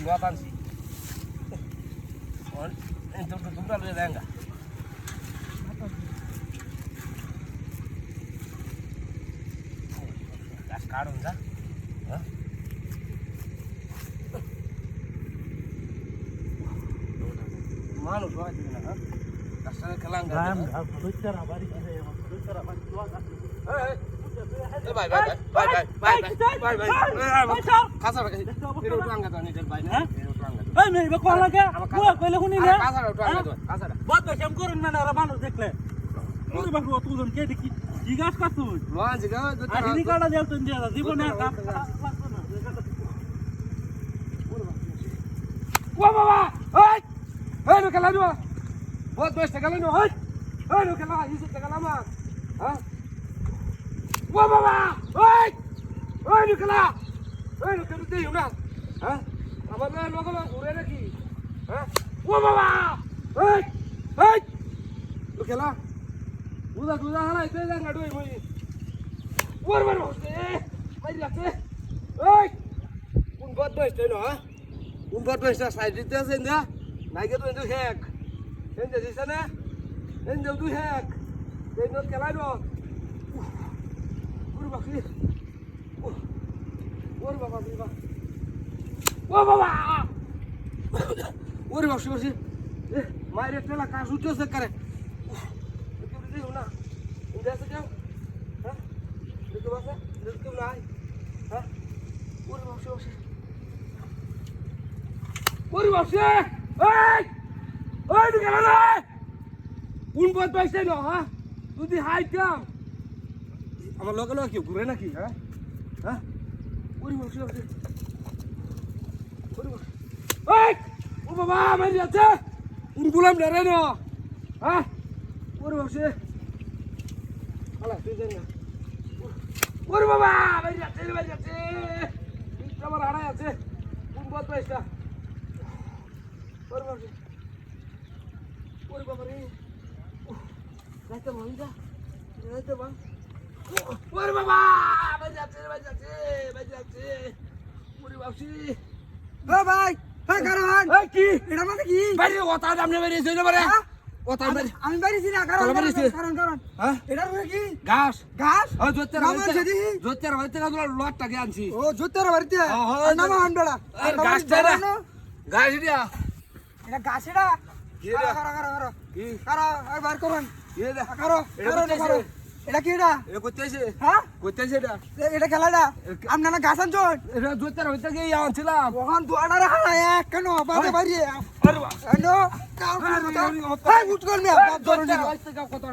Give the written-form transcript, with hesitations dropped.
Luat ansi. On itu tumbra lu denga. Gas karun जा. Hah? Manus banget ini nah. Kasar kelang Ram, lucar abari kita ya, lucar abari luat. Bye bye. Kasar kasih. Ini uang enggak tuh nih jadi baik. Ini uang enggak. এই মেয়ে কোয়া লাগে কোয়া কইলে শুনি না Kasar uang enggak tuh. Kasar. বাদ কেম করুন না আর মানুষ দেখলে ওরে বাবু তুজন কে দেখি জিজ্ঞাসা করছুন Luan juga itu. ID card দেও তুই দিয়া জীবনে কাজ Wah baba. Hei. Hei lu kalah dua. Buat bos tegal lu. Hei. Hei lu kalah Yusuf tegal lama. Hah? Wah baba. Hei. Hei lu kalah. Hei lu kalah dia udah. Hah? Apa lu kalau urang lagi? Hah? Wah baba. Hei. Hei. Lu kalah. Udah halah itu enggak doi moi. War bos. Mari lah. Hei. Pun buat bos tu no, ha? Umpat besta side itu saja, naik itu hack. Ini di sana, ini itu hack. Ini kelai do. Ur bakri. Ur baba biba. Wah baba. Ur bakri. Mari telah kasus tu sekarang. Itu dia una. Indah saja. Hah? Itu apa? Itu naik. Hah? Ur bakri. Uri bapsi, hei, hei tu kena ni, buat bapsi no, ha, tu di high jam, amal lokal lagi, gurih lagi, ha, uri bapsi, hei, bapa, mari aja, bulam darah no, ha, uri bapsi, alah, tu jangan, uri bapa, mari aja, kita marah aja, buat bapsi. Uri baba ni. Rata bang dah. Rata bang. Uri baba, bajati. Uri babsi. Hey bhai, hey karan. Hey ki? Eta মানে কি? Bari ওটা দামনে বেরি হইছে না বারে? ওটা বেরি। আমি বাইরেছি না কারণ কারণ হ্যাঁ? এটা মানে কি? ঘাস। ঘাস? ও জোতের নামা যদি? জোতের হইতে না লটটাকে আনছি। ও জোতের বাড়িতে? নামা আনবেলা। আর ঘাসটা না। ঘাস দিয়া। এটা ঘাস এটা? কি এটা? কারো। কি? কারো আর বার করুন। কি দে? কারো। এটা কি এটা? এ কইতেছে। হ্যাঁ? কইতেছে এটা। এটা খেলাটা? আপনি না ঘাস আনছন? এটা জোতের হইতে গিয়ে আনছিলাম। ওখান দুয়াটা রাখা না এক কেন বাজে বাইরে। আরে বাহ। এনো কাউ। এই উঠ কর মিয়া বাপ ধরুন। কত